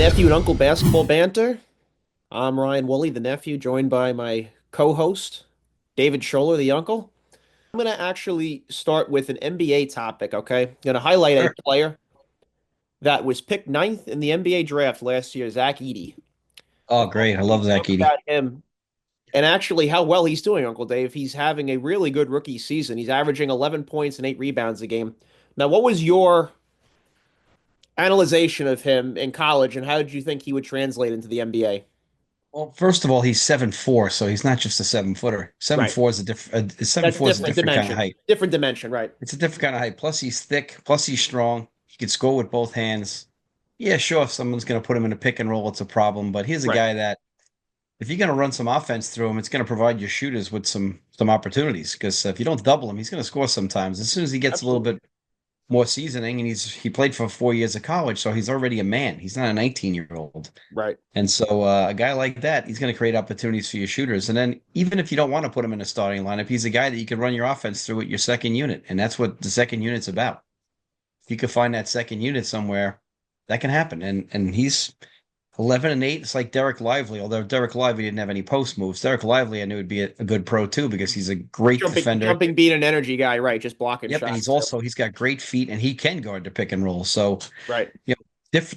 Nephew and Uncle Basketball Banter. I'm Ryan Woolley, the nephew, joined by my co-host, David Scholler, the uncle. I'm going to actually start with an NBA topic, okay? I'm going to highlight a Sure. player that was picked ninth in the NBA draft last year, Zach Edey. I Oh, thought great. I we love would Zach talk Edey. about him and actually how well he's doing, Uncle Dave. He's having a really good rookie season. He's averaging 11 points and 8 rebounds a game. Now, what was your analyzation of him in college, and how did you think he would translate into the NBA? Well, first of all, he's 7'4", so he's not just a 7-footer. Seven Right. four is a different. Seven That's four is a different different kind of dimension. height. Different dimension, right? It's a different kind of height. Plus, he's thick. Plus, he's strong. He can score with both hands. Yeah, sure. If someone's going to put him in a pick and roll, it's a problem. But here's a Right. guy that, if you're going to run some offense through him, it's going to provide your shooters with some opportunities. Because if you don't double him, he's going to score sometimes. As soon as he gets a little Absolutely. bit more seasoning, and he played for 4 years of college, so he's already a man. He's not a 19-year-old. Right. And so a guy like that, he's going to create opportunities for your shooters. And then even if you don't want to put him in a starting lineup, he's a guy that you can run your offense through with your second unit. And that's what the second unit's about. If you could find that second unit somewhere, that can happen. And he's 11 and 8. It's like Derek Lively, although Derek Lively didn't have any post moves. Derek Lively, I knew would be a good pro too because he's a great defender. Jumping beat and energy guy, right? Just blocking Yep, and shots too. he's got great feet and he can guard the pick and roll. So Right.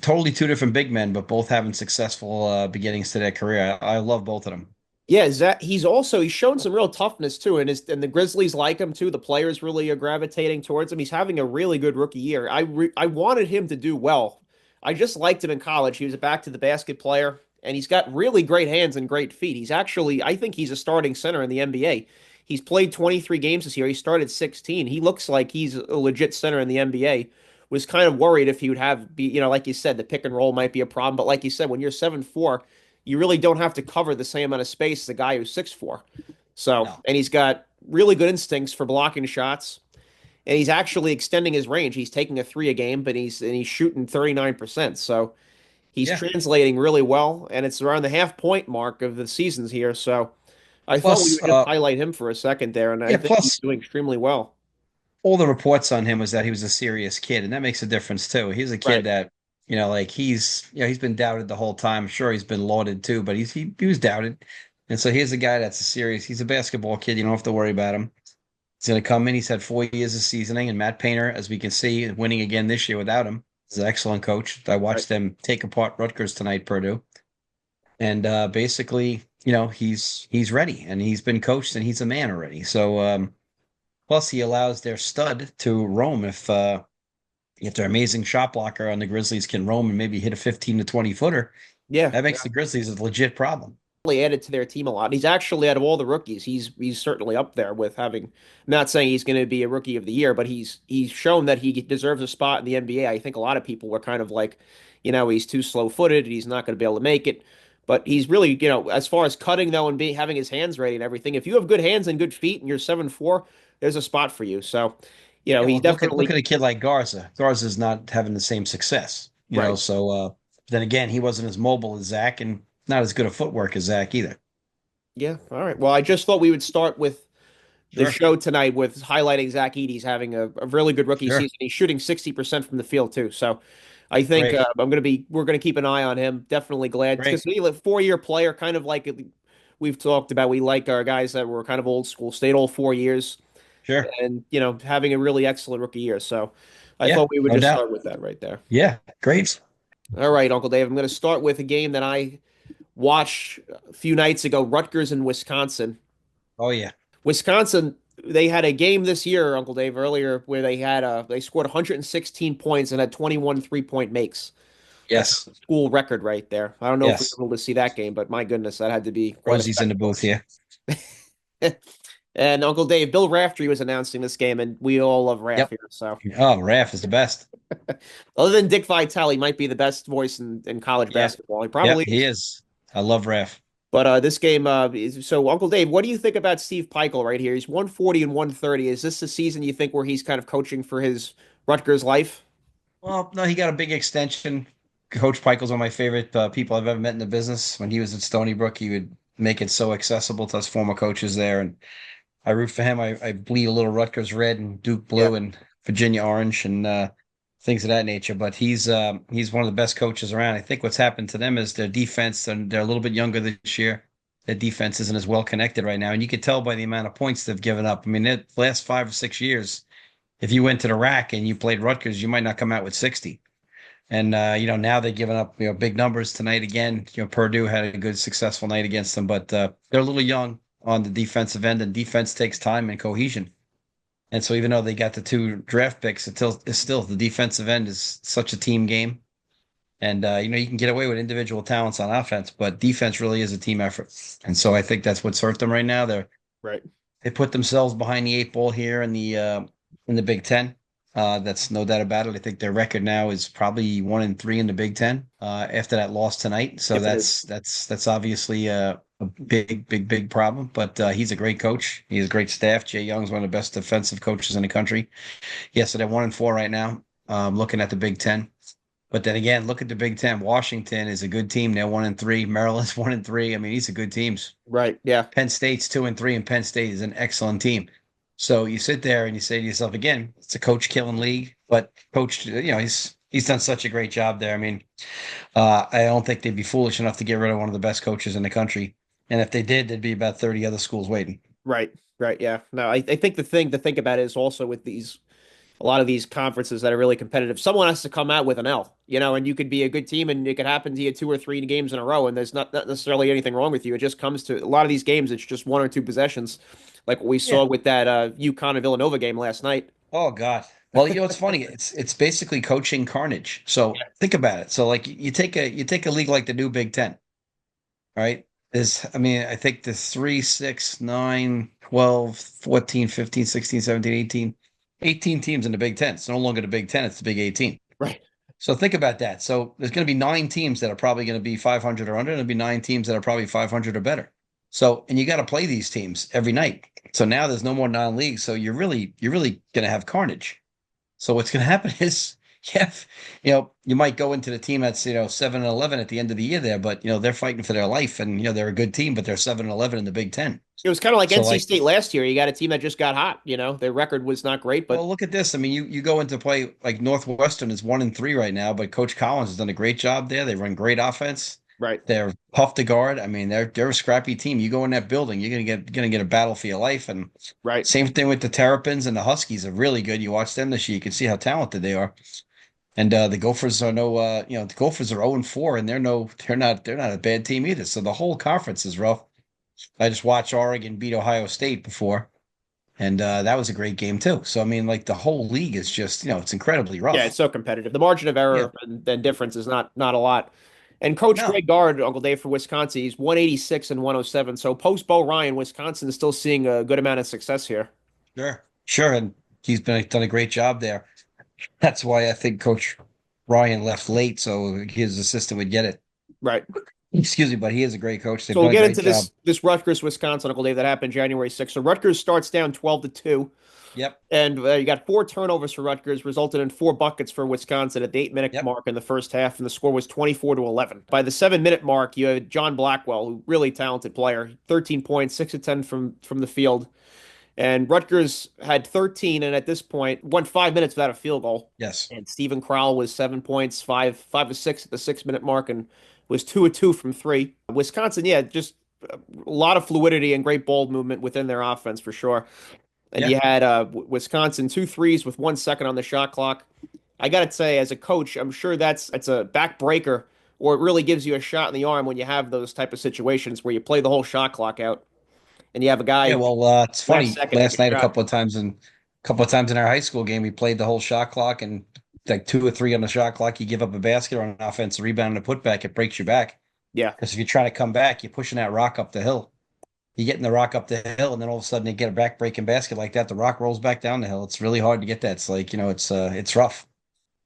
totally two different big men, but both having successful beginnings to their career. I love both of them. Yeah, Zach, he's shown some real toughness too, and the Grizzlies like him too. The players really are gravitating towards him. He's having a really good rookie year. I wanted him to do well. I just liked him in college. He was a back to the basket player, and he's got really great hands and great feet. I think he's a starting center in the NBA. He's played 23 games this year. He started 16. He looks like he's a legit center in the NBA. Was kind of worried if he would like you said, the pick and roll might be a problem. But like you said, when you're 7'4", you really don't have to cover the same amount of space as a guy who's 6'4". So, No. and he's got really good instincts for blocking shots, and he's actually extending his range. He's taking a three a game, but he's shooting 39%. So he's Yeah. translating really well, and it's around the half point mark of the seasons here. So I thought we Plus, would just highlight him for a second there, and I yeah, think he's plus doing extremely well. all the reports on him was that he was a serious kid, and that makes a difference too. He's a kid Right. that, like he's been doubted the whole time. Sure, he's been lauded too, but he was doubted. And so here's a guy that's a serious, he's a basketball kid. You don't have to worry about him. He's going to come in. He's had 4 years of seasoning, and Matt Painter, as we can see, winning again this year without him. He's an excellent coach. I Right. watched them take apart Rutgers tonight, Purdue. And basically, he's ready and he's been coached and he's a man already. So plus he allows their stud to roam if their amazing shot blocker on the Grizzlies can roam and maybe hit a 15 to 20 footer, Yeah. that makes the Grizzlies a legit problem. Really added to their team a lot. He's actually out of all the rookies, he's certainly up there with having. I'm not saying he's going to be a rookie of the year, but he's shown that he deserves a spot in the NBA. I think a lot of people were kind of like, he's too slow-footed, he's not going to be able to make it. But he's really, as far as cutting though and being having his hands ready and everything, if you have good hands and good feet and you're 7'4", there's a spot for you. So, Yeah, he well, look definitely at a kid like Garza. Garza's not having the same success, right. So then again, he wasn't as mobile as Zach and not as good a footwork as Zach either. Yeah. All right. Well, I just thought we would start with the Sure, show tonight with highlighting Zach Edey's having a really good rookie sure. season. He's shooting 60% from the field too. So I think Great, we're gonna keep an eye on him. Definitely glad because great. he's a 4-year player, kind of like we've talked about. We like our guys that were kind of old school, stayed all 4 years, Sure. and having a really excellent rookie year. So I Yeah, thought we would no just doubt. start with that right there. Yeah, great. All right, Uncle Dave. I'm going to start with a game that I watched a few nights ago, Rutgers and Wisconsin. Oh yeah. Wisconsin, they had a game this year, Uncle Dave, earlier where they scored 116 points and had 21 three-point makes. That's Yes. a school record right there. I don't know if we Yes. were able to see that game, but my goodness, that had to be quite a Rosie's in the spectacle. booth here. And Uncle Dave, Bill Raftery was announcing this game, and we all love Raf Yep. here. So, Oh, Raph is the best. other than Dick Vitale, he might be the best voice in college Yeah. basketball. He Yep, probably he is. is. I love Raph. But this game so Uncle Dave, what do you think about Steve Peichel right here? He's 140 and 130. Is this the season you think where he's kind of coaching for his Rutgers life? Well, no, he got a big extension. Coach Peichel's one of my favorite people I've ever met in the business. When he was at Stony Brook, he would make it so accessible to us former coaches there. And I root for him. I bleed a little Rutgers red and Duke Yeah. blue and Virginia orange. And things of that nature. But he's one of the best coaches around. I think what's happened to them is their defense, and they're a little bit younger this year. Their defense isn't as well connected right now, and you can tell by the amount of points they've given up. I mean, the last 5 or 6 years, if you went to the rack and you played Rutgers, you might not come out with 60. And now they're giving up big numbers tonight again. Purdue had a good successful night against them, but they're a little young on the defensive end, and defense takes time and cohesion. And so even though they got the two draft picks, it's still the defensive end is such a team game. And you can get away with individual talents on offense, but defense really is a team effort. And so I think that's what's hurt them right now. Right. They put themselves behind the eight ball here in the Big Ten. That's no doubt about it. I think their record now is probably 1-3 in the Big Ten after that loss tonight. So If it is. that's obviously a big problem. But he's a great coach. He has a great staff. Jay Young's one of the best defensive coaches in the country. Yeah, so they're 1-4 right now. Looking at the Big Ten. But then again, look at the Big Ten. Washington is a good team. They're 1-3. Maryland's 1-3. I mean, these are good teams. Right. Yeah. Penn State's 2-3, and Penn State is an excellent team. So you sit there and you say to yourself, again, it's a coach killing league, but coach, he's done such a great job there. I mean, I don't think they'd be foolish enough to get rid of one of the best coaches in the country. And if they did, there'd be about 30 other schools waiting. Right. Right. Yeah. No, I think the thing to think about is also with these a lot of these conferences that are really competitive, someone has to come out with an L, and you could be a good team and it could happen to you 2 or 3 games in a row, and there's not necessarily anything wrong with you. It just comes to a lot of these games, it's just 1 or 2 possessions, like what we Yeah. saw with that UConn and Villanova game last night. Oh God. Well, it's funny. It's basically coaching carnage. So think about it. So like you take a league like the new Big Ten, right? I think the 3, 6, 9, 12, 14, 15, 16, 17, 18 teams in the Big Ten. It's no longer the Big Ten, it's the Big 18. Right. So think about that. So there's going to be 9 teams that are probably going to be 500 or under, and there'll be 9 teams that are probably 500 or better. So, and you got to play these teams every night. So now there's no more non-league. So you're really going to have carnage. So what's going to happen is, yeah, you might go into the team that's 7-11 at the end of the year there, but they're fighting for their life, and they're a good team, but they're 7-11 in the Big Ten. It was kind of like So NC like, State last year. You got a team that just got hot. Their record was not great, but well, look at this. I mean, you go into play like Northwestern is 1-3 right now, but Coach Collins has done a great job there. They run great offense. right, They're tough to guard. I mean, they're a scrappy team. You go in that building, you're gonna get a battle for your life. And right. same thing with the Terrapins, and the Huskies are really good. You watch them this year, you can see how talented they are. And the Gophers are the Gophers are 0-4, and they're not a bad team either. So the whole conference is rough. I just watched Oregon beat Ohio State before, and that was a great game too. So I mean, like the whole league is just it's incredibly Yeah, it's rough. so competitive. The margin of Yeah, error and difference is not a lot. And Coach no, Greg Gard, Uncle Dave for Wisconsin, he's 186 and 107. So post Bo Ryan, Wisconsin is still seeing a good amount of success here. sure, and he's been done a great job there. That's why I think Coach Ryan left late, so his assistant would get it. Right. Excuse me, but he is a great coach. They've So we'll done a get great into job. this Rutgers Wisconsin, Uncle Dave, that happened January 6th. So Rutgers starts down 12-2. Yep, And you got 4 turnovers for Rutgers, resulted in 4 buckets for Wisconsin at the 8 minute yep, mark in the first half, and the score was 24-11. By the 7 minute mark, you had John Blackwell, who really talented player, 13 points, 6 of 10 from the field. And Rutgers had 13, and at this point, won 5 minutes without a field goal. yes, And Stephen Crowell was 7 points, five of six at the 6 minute mark, and was 2 of 2 from three. Wisconsin, yeah, just a lot of fluidity and great ball movement within their offense for sure. And yeah, you had Wisconsin 2 threes with 1 second on the shot clock. I got to say, as a coach, I'm sure it's a backbreaker, or it really gives you a shot in the arm when you have those type of situations where you play the whole shot clock out and you have a yeah. guy Well, it's last funny. second make Last a night, shot. a couple of times in our high school game, we played the whole shot clock, and like 2 or 3 on the shot clock, you give up a basket or an offensive rebound and a putback, it breaks your back. Yeah, Because if you're trying to come back, you're pushing that rock up the hill. You're getting the rock up the hill, and then all of a sudden you get a back breaking basket like that. The rock rolls back down the hill. It's really hard to get that. It's like, it's rough.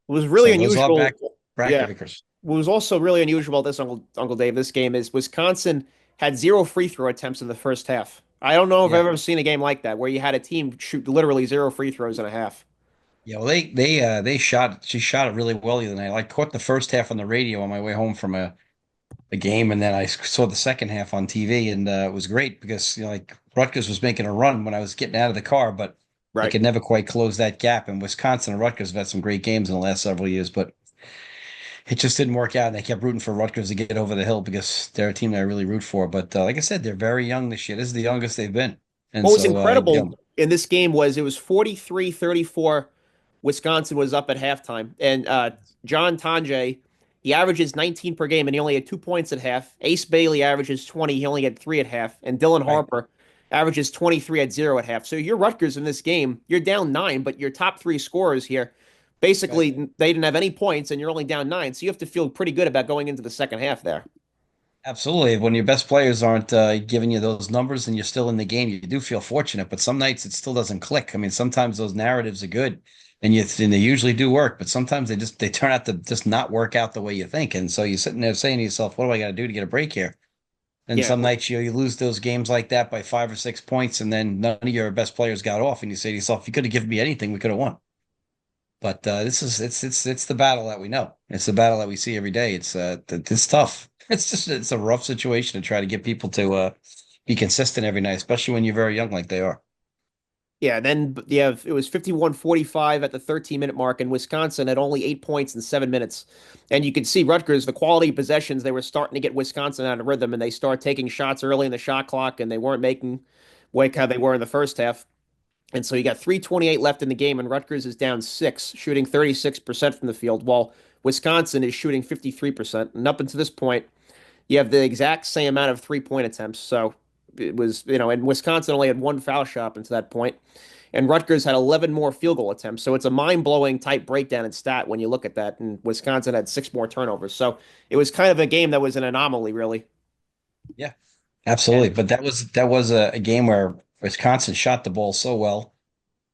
it was really So those are unusual. back Yeah, breakers. what was also really unusual about this Uncle Dave this game is Wisconsin had 0 free throw attempts in the first half. I don't know if Yeah. I've ever seen a game like that where you had a team shoot literally 0 free throws in a half. Yeah. Well, she shot it really well the other night. I caught the first half on the radio on my way home from a game, and then I saw the second half on TV, and it was great because like Rutgers was making a run when I was getting out of the car, but They Right. could never quite close that gap. And Wisconsin and Rutgers have had some great games in the last several years, but it just didn't work out. And they kept rooting for Rutgers to get over the hill because they're a team that I really root for. But like I said, they're very young this year. This is the youngest they've been. And What was so, incredible in this game was it was 43-34. Wisconsin was up at halftime. And John Tonje, he averages 19 per game and he only had 2 points at half. Ace Bailey averages 20. He only had three at half. And Dylan right. Harper averages 23 at zero at half. So you're Rutgers in this game. You're down nine, but your top three scorers here, Right. basically, they didn't have any points and you're only down nine. So you have to feel pretty good about going into the second half there. Absolutely. When your best players aren't giving you those numbers and you're still in the game, you do feel fortunate. But some nights it still doesn't click. I mean, sometimes those narratives are good, and they usually do work. But sometimes they turn out to just not work out the way you think. And so you're sitting there saying to yourself, "What do I got to do to get a break here?" And Yeah. some nights you lose those games like that by 5 or 6 points, and then none of your best players got off, and you say to yourself, "If you could have given me anything, we could have won." But this is it's the battle that we know. It's the battle that we see every day. It's tough. It's a rough situation to try to get people to be consistent every night, especially when you're very young like they are. Yeah, then yeah, it was 51-45 at the 13-minute mark, and Wisconsin had only 8 points in 7 minutes. And you could see Rutgers, the quality of possessions, they were starting to get Wisconsin out of rhythm, and they start taking shots early in the shot clock, and they weren't making like how they were in the first half. And so you got 3:28 left in the game, and Rutgers is down six, shooting 36% from the field, while Wisconsin is shooting 53%. And up until this point, you have the exact same amount of 3-point attempts. So it was, and Wisconsin only had one foul shot until that point, and Rutgers had 11 more field goal attempts. So it's a mind-blowing type breakdown in stat when you look at that. And Wisconsin had six more turnovers. So it was kind of a game that was an anomaly, really. Yeah, absolutely. And But that was a game where Wisconsin shot the ball so well,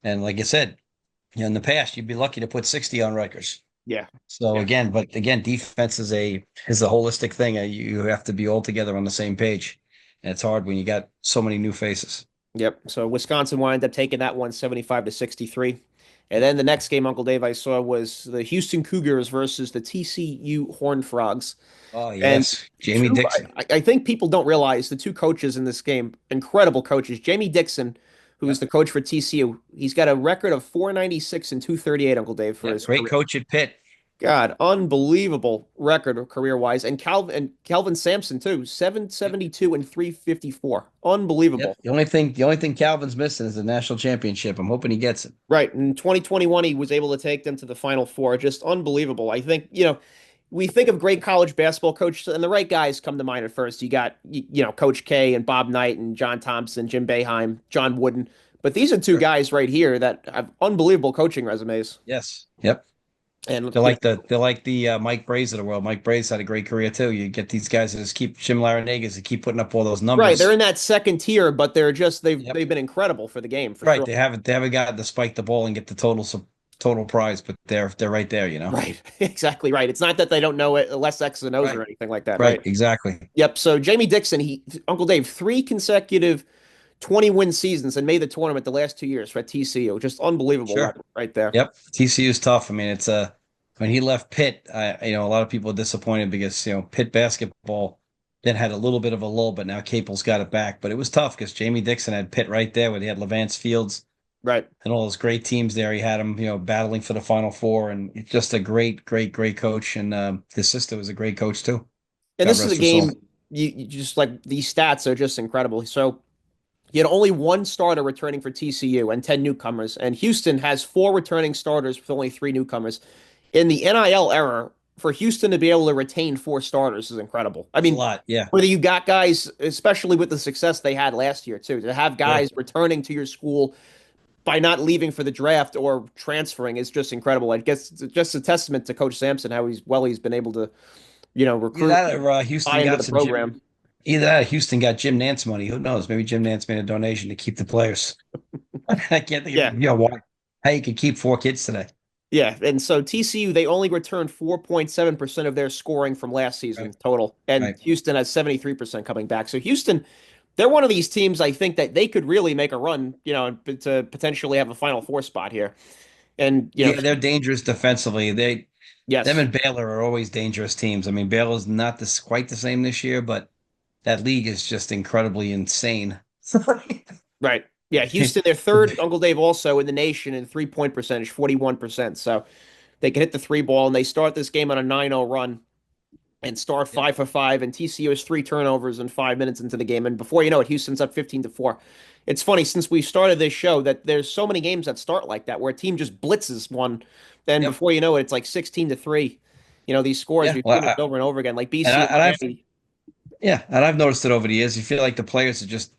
and like I said, in the past, you'd be lucky to put 60 on Rutgers. yeah, So yeah, again, defense is a holistic thing. You have to be all together on the same page, and it's hard when you got so many new faces. yep. So Wisconsin wound up taking that one 75-63. And then the next game, Uncle Dave, I saw was the Houston Cougars versus the TCU Horned Frogs. Oh And yes, Jamie two, Dixon. I think people don't realize the two coaches in this game, incredible coaches. Jamie Dixon, who's Yep, the coach for TCU, he's got a record of 496 and 238, Uncle Dave, for yep. his Great career. coach at Pitt. God, unbelievable record career wise. And Calvin Sampson too, Yep, 772 and 354. yep. Unbelievable. The only thing Calvin's missing is the national championship. I'm hoping he gets it. Right. In 2021, he was able to take them to the Final Four. Just unbelievable. I think, we think of great college basketball coaches, and the right guys come to mind at first. You got, Coach K and Bob Knight and John Thompson, Jim Boeheim, John Wooden. But these are two Sure. guys right here that have unbelievable coaching resumes. Yes. Yep. And, They're like the Mike Brays of the world. Mike Brays had a great career too. You get these guys that just keep Jim Larinagas that keep putting up all those right, they're numbers. in that second tier, but they've Yep. been incredible for the game for Right. sure. They haven't gotten to spike the ball and get the total prize, but they're right there, you know. Right, exactly right. It's not that they don't know it, less X's and O's or Right. anything like that, Right. right? Exactly. Yep. So Jamie Dixon, Uncle Dave, three consecutive 20-win seasons and made the tournament the last 2 years for TCU. Just unbelievable Sure. record right there. Yep. TCU's tough. I mean, when he left Pitt, a lot of people are disappointed because Pitt basketball then had a little bit of a lull, but now Capel's got it back. But it was tough because Jamie Dixon had Pitt right there, where he had Levance Fields Right. and all those great teams there. He had him, battling for the Final Four, and it's just a great, great, great coach. And his sister was a great coach too. And God this is a rest her soul. game, you just like these stats are just incredible. So you had only one starter returning for TCU and 10 newcomers. And Houston has four returning starters with only three newcomers. In the NIL era, for Houston to be able to retain four starters is incredible. I It's a mean, lot. Yeah. whether you got guys, especially with the success they had last year, too, to have Sure. guys returning to your school by not leaving for the draft or transferring is just incredible. I guess it's just a testament to Coach Sampson how he's been able to, Either recruit, that or buy Houston into got the some Jim. program. Either that or Houston got Jim Nance money. Who knows? Maybe Jim Nance made a donation to keep the players. I can't think of Yeah. how you could keep four kids today. Yeah. And so TCU, they only returned 4.7% of their scoring from last season Right. total. And Right. Houston has 73% coming back. So Houston, they're one of these teams I think that they could really make a run, to potentially have a Final Four spot here. And, Yeah, they're dangerous defensively. Them yes, and Baylor are always dangerous teams. I mean, Baylor's not this quite the same this year, but that league is just incredibly insane. right. Yeah, Houston, they're third, Uncle Dave, also in the nation in 3-point percentage, 41%. So they can hit the three ball, and they start this game on a 9-0 run and start Yep. 5 for 5. And TCU has three turnovers in 5 minutes into the game. And before you know it, Houston's up 15-4. It's funny, since we started this show, that there's so many games that start like that, where a team just blitzes one. Then Yep. before you know it, it's like 16-3. These scores, Yeah. we've Well, seen this over and over again, like and BC I, and and I've Miami. yeah, and I've noticed it over the years. You feel like the players are just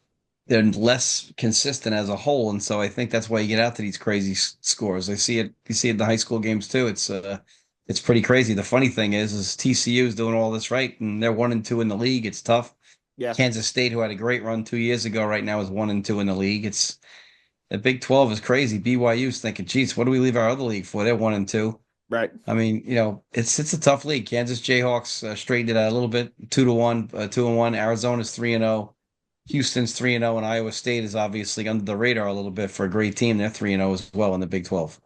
they're less consistent as a whole, and so I think that's why you get out to these crazy scores. I see it. You see it in the high school games too. It's pretty crazy. The funny thing is TCU is doing all this right, and they're 1-2 in the league. It's tough. Yeah, Kansas State, who had a great run 2 years ago, right now is 1-2 in the league. It's the Big 12 is crazy. BYU's thinking, geez, what do we leave our other league for? They're 1-2. right. I mean, it's a tough league. Kansas Jayhawks straightened it out a little bit, 2-1, 2-1. Arizona's 3-0. Houston's 3-0, and Iowa State is obviously under the radar a little bit for a great team. They're 3-0 as well in the Big 12.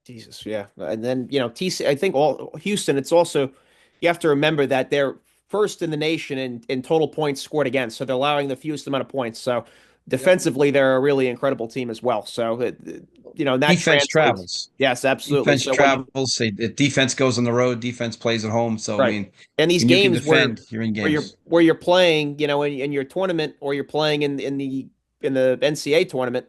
Jesus, yeah. And then, TC, I think all Houston, it's also, you have to remember that they're first in the nation in total points scored against. So they're allowing the fewest amount of points. So Yep. defensively, they're a really incredible team as well. So, that Defense translates. travels. Yes, absolutely. Defense So when you, travels. Defense goes on the road. Defense plays at home. So I right. mean, And these when you can games where, defend, you're in where you're, games. where you're playing, in your tournament, or you're playing in the NCAA tournament,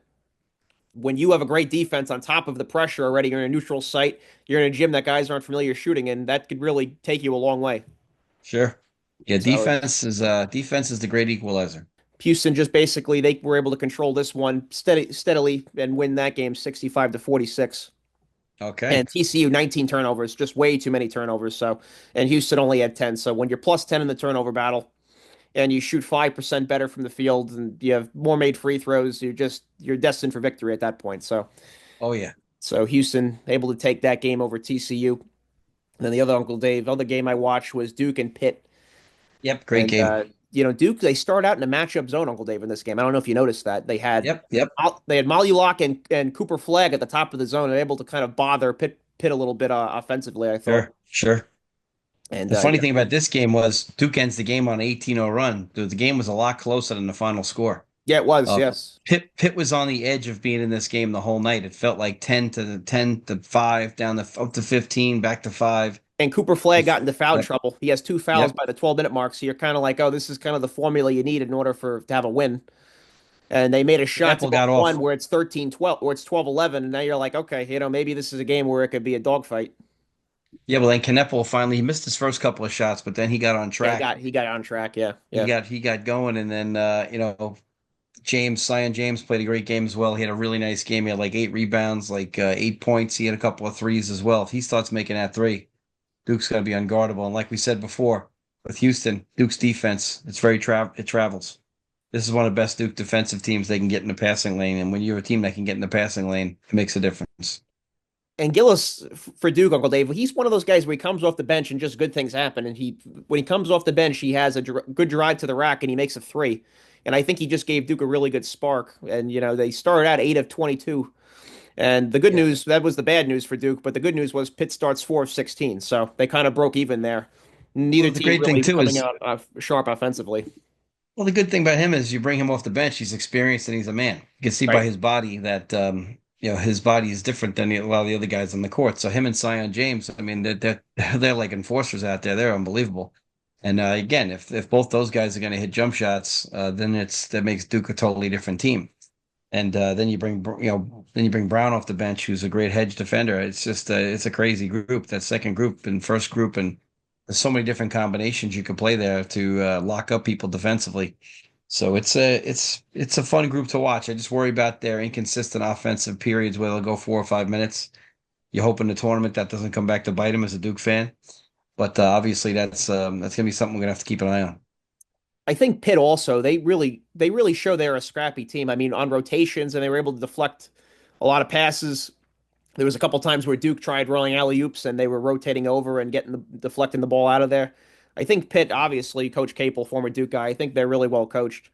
when you have a great defense on top of the pressure already, you're in a neutral site, you're in a gym that guys aren't familiar shooting, and that could really take you a long way. Sure. Yeah, So it's defense is the great equalizer. Houston just basically they were able to control this one steadily and win that game 65-46. Okay. And TCU 19 turnovers, just way too many turnovers. So, and Houston only had 10. So when you're plus 10 in the turnover battle and you shoot 5% better from the field and you have more made free throws, you're destined for victory at that point. Oh yeah. So Houston able to take that game over TCU. And then the other Uncle Dave, other game I watched was Duke and Pitt. Yep. Great And game. Duke, they start out in a matchup zone, Uncle Dave, in this game. I don't know if you noticed that. Yep. Yep. They had Molly Lock and Cooper Flagg at the top of the zone and able to kind of bother Pitt a little bit offensively, I thought. Sure. Sure. And The funny yeah, thing about this game was Duke ends the game on an 18-0 run. The game was a lot closer than the final score. yeah, it was, Uh, yes. Pitt was on the edge of being in this game the whole night. It felt like 10 to 5, down to up to 15, back to 5. And Cooper Flagg got into foul Yep. trouble. He has two fouls Yep. by the 12-minute mark, so you're kind of like, oh, this is kind of the formula you need in order to have a win. And they made a shot to Apple go got one off. where it's 13-12, or it's 12-11, and now you're like, okay, maybe this is a game where it could be a dogfight. Yeah, well then Kneppel finally he missed his first couple of shots, but then he got on Yeah, track. he got on track. Yeah, He yeah. got he got going, and then Zion James played a great game as well. He had a really nice game. He had like 8 rebounds, like 8 points. He had a couple of threes as well. If he starts making that three, Duke's got to be unguardable. And like we said before, with Houston, Duke's defense, it travels. This is one of the best Duke defensive teams they can get in the passing lane. And when you're a team that can get in the passing lane, it makes a difference. And Gillis for Duke, Uncle Dave, he's one of those guys where he comes off the bench and just good things happen. And when he comes off the bench, he has a good drive to the rack and he makes a three. And I think he just gave Duke a really good spark. And they started out 8 of 22. And the good Yeah. news, that was the bad news for Duke, but the good news was Pitt starts 4 of 16. So they kind of broke even there. Well, Neither the team great thing really too coming is out sharp offensively. Well, the good thing about him is you bring him off the bench, he's experienced and he's a man. You can see by Right. his body that his body is different than a lot of the other guys on the court. So him and Zion James, I mean, they're like enforcers out there. They're unbelievable. And again, if both those guys are going to hit jump shots, then that makes Duke a totally different team. And then you bring Brown off the bench, who's a great hedge defender. It's just it's a crazy group. That second group and first group, and there's so many different combinations you could play there to lock up people defensively. So it's a fun group to watch. I just worry about their inconsistent offensive periods where they'll go 4 or 5 minutes. You hope in the tournament that doesn't come back to bite him as a Duke fan. But obviously that's gonna be something we're gonna have to keep an eye on. I think Pitt also, they really show they're a scrappy team. I mean, on rotations, and they were able to deflect a lot of passes. There was a couple times where Duke tried rolling alley-oops and they were rotating over and deflecting the ball out of there. I think Pitt, obviously, Coach Capel, former Duke guy, I think they're really well coached.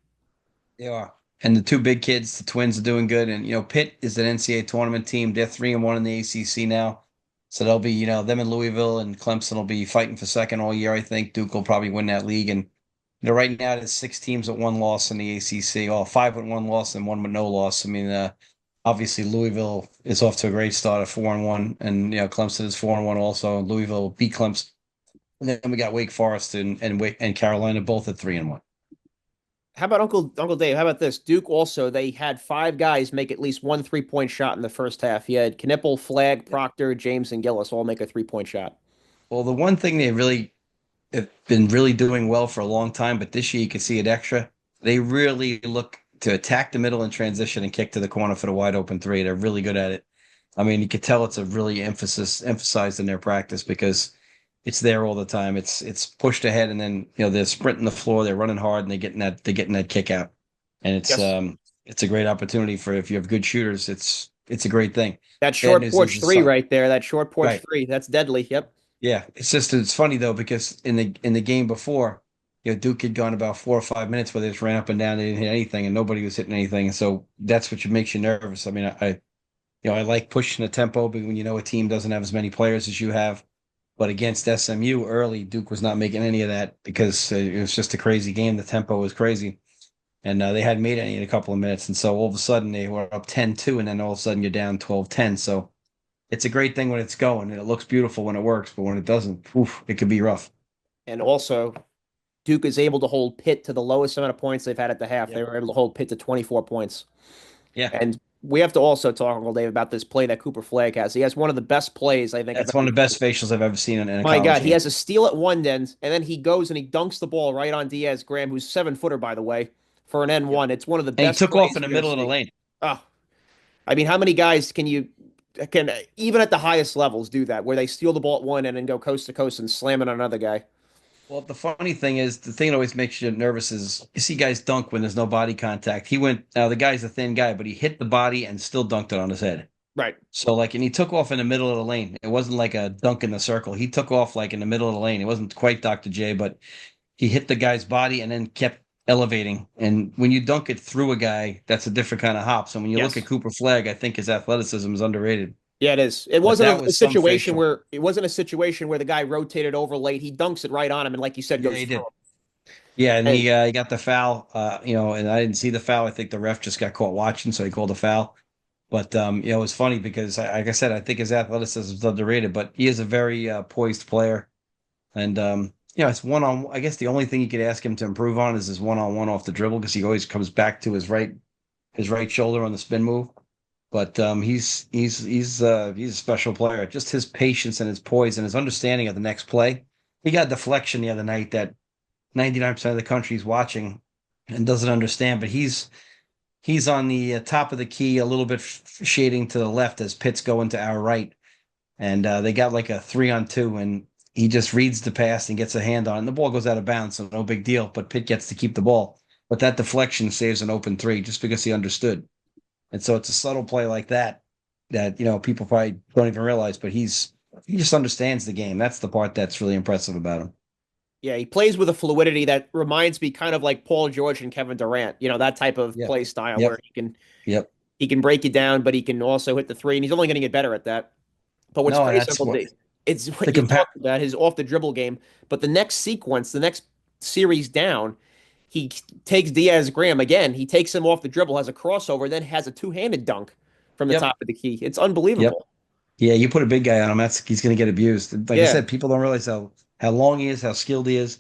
They are. And the two big kids, the twins, are doing good. And Pitt is an NCAA tournament team. They're 3-1 in the ACC now. So they'll be, them and Louisville and Clemson will be fighting for second all year. I think Duke will probably win that league. And Right now there's 6 teams with one loss in the ACC, or five with one loss and one with no loss. I mean, obviously Louisville is off to a great start at 4-1, and Clemson is 4-1 also. Louisville beat Clemson, and then we got Wake Forest and Carolina both at 3-1. How about Uncle Dave? How about this? Duke also, they had five guys make at least one 3-point shot in the first half. You had Knipple, Flagg, Proctor, James, and Gillis all make a 3-point shot. Well, the one thing they really have been really doing well for a long time, but this year you can see it extra. They really look to attack the middle and transition and kick to the corner for the wide open three. They're really good at it. I mean, you could tell it's a really emphasized in their practice because it's there all the time. It's pushed ahead, and then they're sprinting the floor, they're running hard, and they're getting that kick out, and Yes. it's a great opportunity for if you have good shooters. It's a great thing. That Bad short news is porch the three sun. right there, that short porch Right. three, that's deadly. Yep. Yeah, it's funny though because in the game before, Duke had gone about 4 or 5 minutes where they just ran up and down, they didn't hit anything, and nobody was hitting anything, and so that's what makes you nervous. I mean, I like pushing the tempo, but when a team doesn't have as many players as you have, but against SMU early, Duke was not making any of that because it was just a crazy game. The tempo was crazy, and they hadn't made any in a couple of minutes, and so all of a sudden they were up 10-2, and then all of a sudden you're down 12-10. So it's a great thing when it's going, and it looks beautiful when it works, but when it doesn't, oof, it could be rough. And also, Duke is able to hold Pitt to the lowest amount of points they've had at the half. They Yep. were able to hold Pitt to 24 points. Yeah, And we have to also talk, Uncle Dave, about this play that Cooper Flagg has. He has one of the best plays I think I've that's one ever of the seen. best facials I've ever seen in a My college God, he game. has a steal at one end, and then he goes and he dunks the ball right on Diaz Graham, who's 7-footer, by the way, for an Yep. N1. It's one of the And he best took off plays in the you're going to middle of the see. lane. Oh, I mean, how many guys can even at the highest levels do that, where they steal the ball at one end and go coast to coast and slam it on another guy? Well, the funny thing is, the thing that always makes you nervous is you see guys dunk when there's no body contact. Now the guy's a thin guy, but he hit the body and still dunked it on his head. Right. So and he took off in the middle of the lane. It wasn't like a dunk in the circle. He took off like in the middle of the lane. It wasn't quite Dr. J, but he hit the guy's body and then kept elevating. And when you dunk it through a guy, that's a different kind of hop. So when you look at Yes. Cooper Flagg, I think his athleticism is underrated. Yeah, it is. It But wasn't that a was some situation facial. where the guy rotated over late. He dunks it right on him, and like you said, Yeah, goes he through did. Yeah, and him. he got the foul, and I didn't see the foul. I think the ref just got caught watching, so he called a foul. But it was funny because, like I said, I think his athleticism is underrated, but he is a very poised player, and it's one on. I guess the only thing you could ask him to improve on is his one-on-one off the dribble because he always comes back to his right shoulder on the spin move. But he's a special player. Just his patience and his poise and his understanding of the next play. He got a deflection the other night that 99% of the country is watching and doesn't understand, but he's on the top of the key, a little bit shading to the left as Pitt's going to our right, and they got like a 3-on-2, and he just reads the pass and gets a hand on it, and the ball goes out of bounds, so no big deal. But Pitt gets to keep the ball, but that deflection saves an open three just because he understood, and so it's a subtle play like that people probably don't even realize, but he just understands the game. That's the part that's really impressive about him. Yeah, he plays with a fluidity that reminds me kind of like Paul George and Kevin Durant. That type of Yep. play style Yep. where Yep. he can break you down, but he can also hit the three, and he's only going to get better at that. But what's No, and crazy, that's Uncle what D, it's the what you compa- talked about his off the dribble game. But the next sequence, the next series down, he takes Diaz Graham again. He takes him off the dribble, has a crossover, then has a two-handed dunk from the Yep. top of the key. It's Yep. unbelievable. Yeah, you put a big guy on him, he's going to get abused. Like I Yeah, said, people don't realize how long he is, how skilled he is.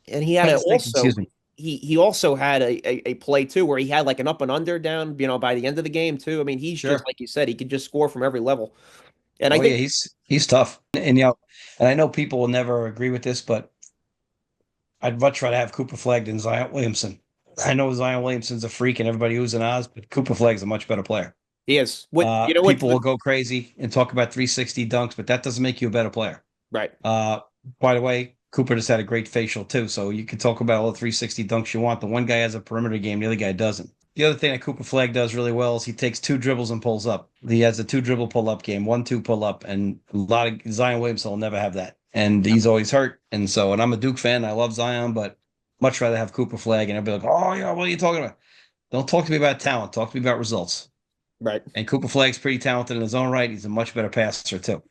and he had Trying a to think, also excuse me. he also had a play too where he had like an up and under down, by the end of the game too. I mean, he's just Sure. like you said, he could just score from every level. And I Oh yeah, think he's tough. And and I know people will never agree with this, but I'd much rather have Cooper Flagg than Zion Williamson. I know Zion Williamson's a freak and everybody who's an Oz, but Cooper Flagg's a much better player. he is what People will with go crazy and talk about 360 dunks, but that doesn't make you a better player. right. Uh, by the way, Cooper just had a great facial too, so you can talk about all the 360 dunks you want. The one guy has a perimeter game, the other guy doesn't. The other thing that Cooper Flagg does really well is he takes two dribbles and pulls up. He has a two dribble pull up game, 1-2 pull up, and a lot of Zion Williamson will never have that, and he's always hurt. And I'm a Duke fan. I love Zion, but much rather have Cooper Flagg. And everybody like, oh yeah, what are you talking about? Don't talk to me about talent. Talk to me about results. Right. And Cooper Flagg's pretty talented in his own right. He's a much better passer too.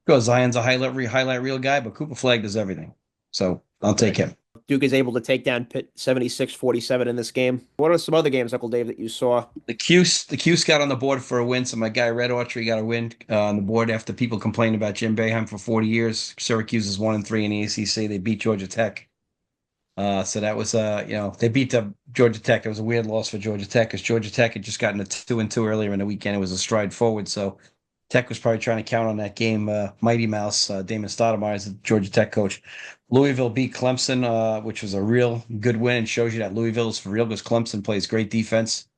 Because Zion's a highlight reel guy, but Cooper Flagg does everything. So I'll take Right. him. Duke is able to take down Pitt 76-47 in this game. What are some other games, Uncle Dave, that you saw? The Cuse got on the board for a win. So my guy Red Autry got a win on the board after people complained about Jim Boeheim for 40 years. Syracuse is 1-3 in the ACC. They beat Georgia Tech. So that was they beat Georgia Tech. It was a weird loss for Georgia Tech because Georgia Tech had just gotten a 2-2 earlier in the weekend. It was a stride forward. So Tech was probably trying to count on that game. Mighty Mouse, Damon Stoudemire is the Georgia Tech coach. Louisville beat Clemson, which was a real good win and shows you that Louisville is for real because Clemson plays great defense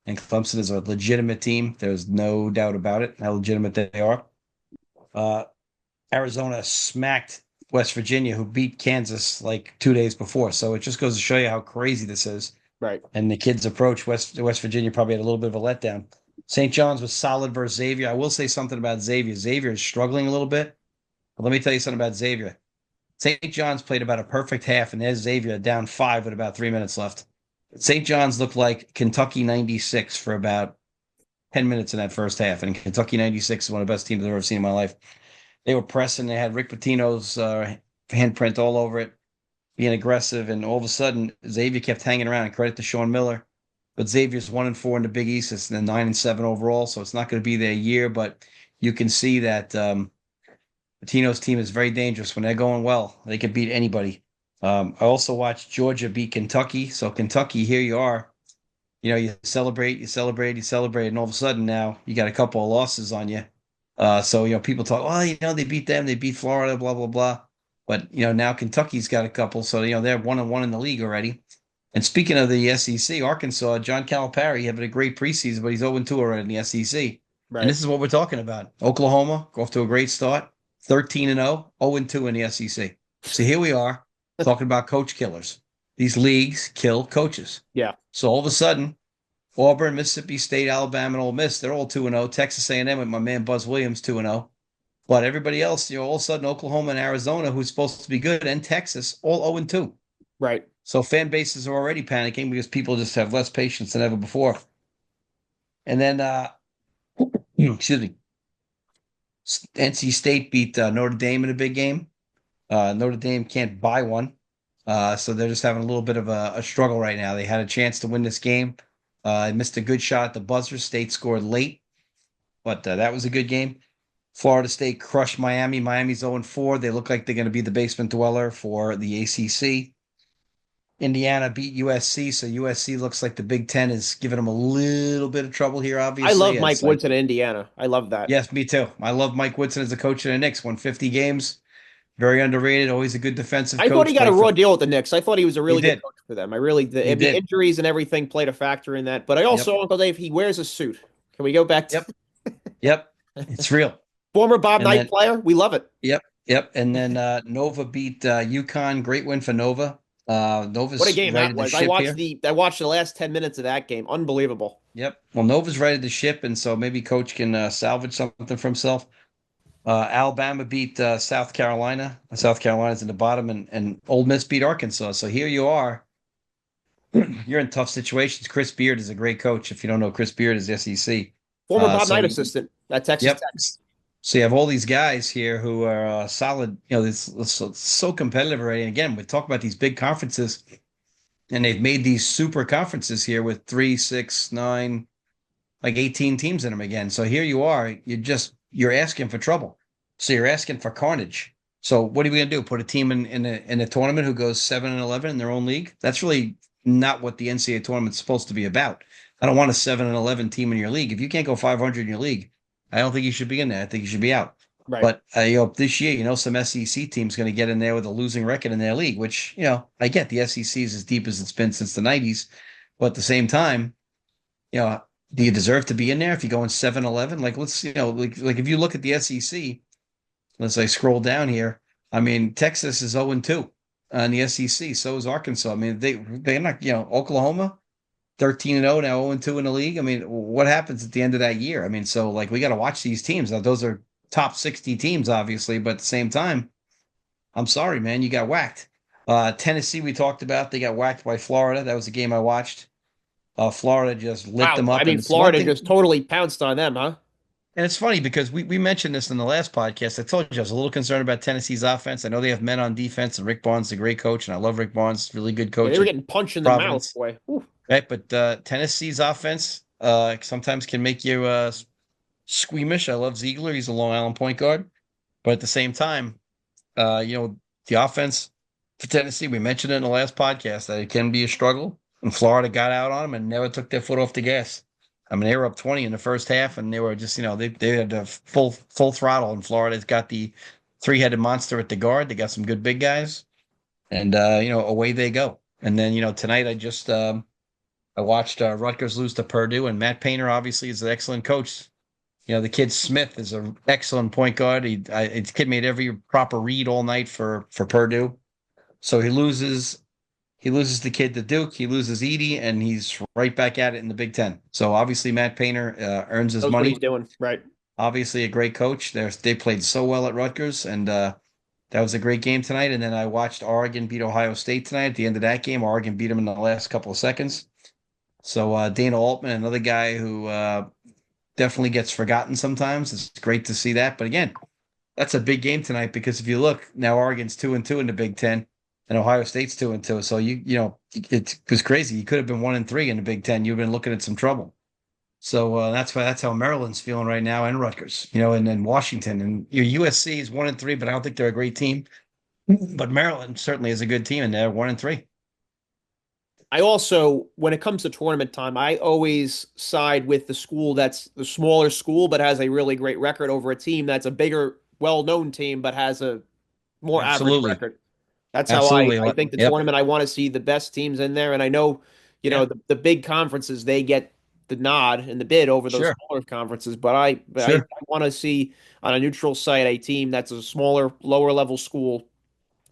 and Clemson is a legitimate team. There's no doubt about it, how legitimate they are. Uh, Arizona smacked West Virginia, who beat Kansas like 2 days before. So it just goes to show you how crazy this is. Right. And the kids' approach, West Virginia probably had a little bit of a letdown. St. John's was solid versus Xavier. I will say something about Xavier. Xavier is struggling a little bit. But let me tell you something about Xavier. St. John's played about a perfect half, and there's Xavier down 5 with about 3 minutes left. St. John's looked like Kentucky 96 for about 10 minutes in that first half. And Kentucky 96 is one of the best teams I've ever seen in my life. They were pressing. They had Rick Pitino's handprint all over it, being aggressive. And all of a sudden, Xavier kept hanging around. And credit to Sean Miller. But Xavier's 1-4 in the Big East. It's 9-7 overall. So it's not going to be their year. But you can see that Pitino's team is very dangerous. When they're going well, they can beat anybody. I also watched Georgia beat Kentucky. So Kentucky, here you are. You celebrate, you celebrate, you celebrate, and all of a sudden now you got a couple of losses on you. So people talk, oh, they beat them, they beat Florida, blah blah blah. But now Kentucky's got a couple, so they're 1-1 in the league already. And speaking of the SEC, Arkansas, John Calipari having a great preseason, but he's 0-2 already in the SEC. And Right. this is what we're talking about. Oklahoma off to a great start, 13-0, 0-2 in the SEC. So here we are talking about coach killers. These leagues kill coaches. Yeah. So all of a sudden, Auburn, Mississippi State, Alabama, and Ole Miss, they're all 2-0. Texas A&M with my man Buzz Williams 2-0. But everybody else, all of a sudden, Oklahoma and Arizona, who's supposed to be good, and Texas, all 0-2. Right. So fan bases are already panicking because people just have less patience than ever before. And then, excuse me, NC State beat Notre Dame in a big game. Notre Dame can't buy one. So they're just having a little bit of a struggle right now. They had a chance to win this game. Missed a good shot at the buzzer. State scored late, but that was a good game. Florida State crushed Miami. Miami's 0-4. They look like they're going to be the basement dweller for the ACC. Indiana beat USC, so USC looks like the Big Ten is giving them a little bit of trouble here, I obviously. love Mike Woodson in Indiana. I love that. Yes, me too. I love Mike Woodson as a coach of the Knicks. Won 50 games. Very underrated. Always a good defensive I thought he coach. got a Played for. raw deal with the Knicks. I thought he was a He really good did. coach for them. I really did. He I mean, did. injuries and everything played a factor in that. But I Yep. also, Uncle Dave, he wears a suit. Can we go back to Yep. Yep. It's real. former Bob And Knight then, player? We love it. yep. Yep. And then Nova beat UConn. Great win for Nova. What a Nova's game that righted the was. ship here. I watched the last 10 minutes of that game. Unbelievable. Yep. Well, Nova's righted the ship, and so maybe Coach can salvage something for himself. Alabama beat South Carolina. South Carolina's in the bottom, and Ole Miss beat Arkansas. So here you are. You're in tough situations. Chris Beard is a great coach. If you don't know, Chris Beard is SEC. Former Bob So Knight assistant at Texas yep. Tech. So you have all these guys here who are solid. It's so competitive already. And again, we talk about these big conferences, and they've made these super conferences here with 3, 6, 9, like 18 teams in them again. So here you are. You're asking for trouble. So you're asking for carnage. So what are we gonna do? Put a team in a tournament who goes 7-11 in their own league? That's really not what the NCAA tournament's supposed to be about. I don't want a 7-11 team in your league. If you can't go 500 in your league, I don't think you should be in there. I think you should be out. Right. But this year, some SEC team's going to get in there with a losing record in their league, which I get the SEC is as deep as it's been since the '90s, but at the same time, do you deserve to be in there if you go in 7-11? Like let's like if you look at the SEC, let's say scroll down here. I mean, Texas is 0-2 in the SEC. So is Arkansas. I mean, they're not Oklahoma. 13-0 now, 0-2 in the league. I mean, what happens at the end of that year? I mean, so we got to watch these teams. Now, those are top 60 teams, obviously, but at the same time, I'm sorry, man, you got whacked. Tennessee, we talked about, they got whacked by Florida. That was a game I watched. Florida just lit Wow. them I up, mean, and it's one Florida thing. just totally pounced on them, huh? And it's funny because we mentioned this in the last podcast. I told you I was a little concerned about Tennessee's offense. I know they have men on defense, and Rick Barnes is a great coach, and I love Rick Barnes, really good Yeah, they coach were at getting punched in the mouth, Providence, boy. Whew. right? But Tennessee's offense sometimes can make you squeamish. I love Ziegler; he's a Long Island point guard, but at the same time, the offense for Tennessee, we mentioned it in the last podcast that it can be a struggle. And Florida got out on them and never took their foot off the gas. I mean, they were up 20 in the first half, and they were just, they had a full throttle. And Florida's got the three-headed monster at the guard. They got some good big guys, and away they go. And then tonight I watched Rutgers lose to Purdue, and Matt Painter obviously is an excellent coach. The kid Smith is an excellent point guard. The kid made every proper read all night for Purdue. So he loses the kid to Duke, he loses Edey, and he's right back at it in the Big Ten. So obviously Matt Painter earns his Knows what he's money. doing, right? Obviously a great coach. They played so well at Rutgers, and that was a great game tonight. And then I watched Oregon beat Ohio State tonight. At the end of that game, Oregon beat them in the last couple of seconds. So Dana Altman, another guy who definitely gets forgotten sometimes. It's great to see that. But again, that's a big game tonight because if you look now, Oregon's 2-2 in the Big Ten, and Ohio State's 2-2. So it was crazy. You could have been 1-3 in the Big Ten. You've been looking at some trouble. So that's how Maryland's feeling right now, and Rutgers, and then Washington and your USC is 1-3, but I don't think they're a great team. But Maryland certainly is a good team, and they're 1-3. I also, when it comes to tournament time, I always side with the school that's the smaller school but has a really great record over a team that's a bigger, well-known team but has a more average Absolutely, record. That's how I, absolutely. I think the Yep, tournament, I want to see the best teams in there. And I know, yeah, the big conferences, they get the nod and the bid over those sure, smaller conferences. But I sure. want to see on a neutral site a team that's a smaller, lower level school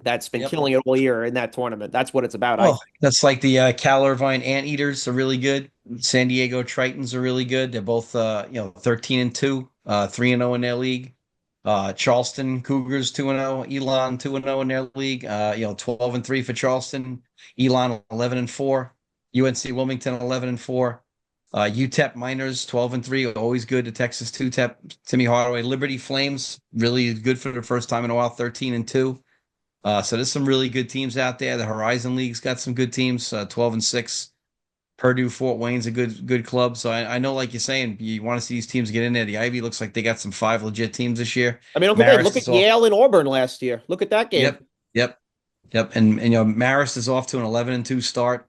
that's been Yep. killing it all year in that tournament. That's what it's about, I Oh, think. that's like the Cal Irvine Anteaters are really good. San Diego Tritons are really good. They're both 13-2, 3-0 in their league. Charleston Cougars 2-0, Elon 2-0 in their league. 12-3 for Charleston, Elon 11-4, UNC Wilmington 11-4. UTEP Miners 12-3, always good. To Texas 2 Timmy Hardaway, Liberty Flames really good for the first time in a while, 13-2. So there's some really good teams out there. The Horizon League's got some good teams, 12-6. Purdue Fort Wayne's a good club. So I know, like you're saying, you want to see these teams get in there. The Ivy looks like they got some five legit teams this year. I mean, Uncle Dave, look Marist is at off. Yale and Auburn last year. Look at that game. Yep, yep, yep. And Marist is off to an 11-2 start,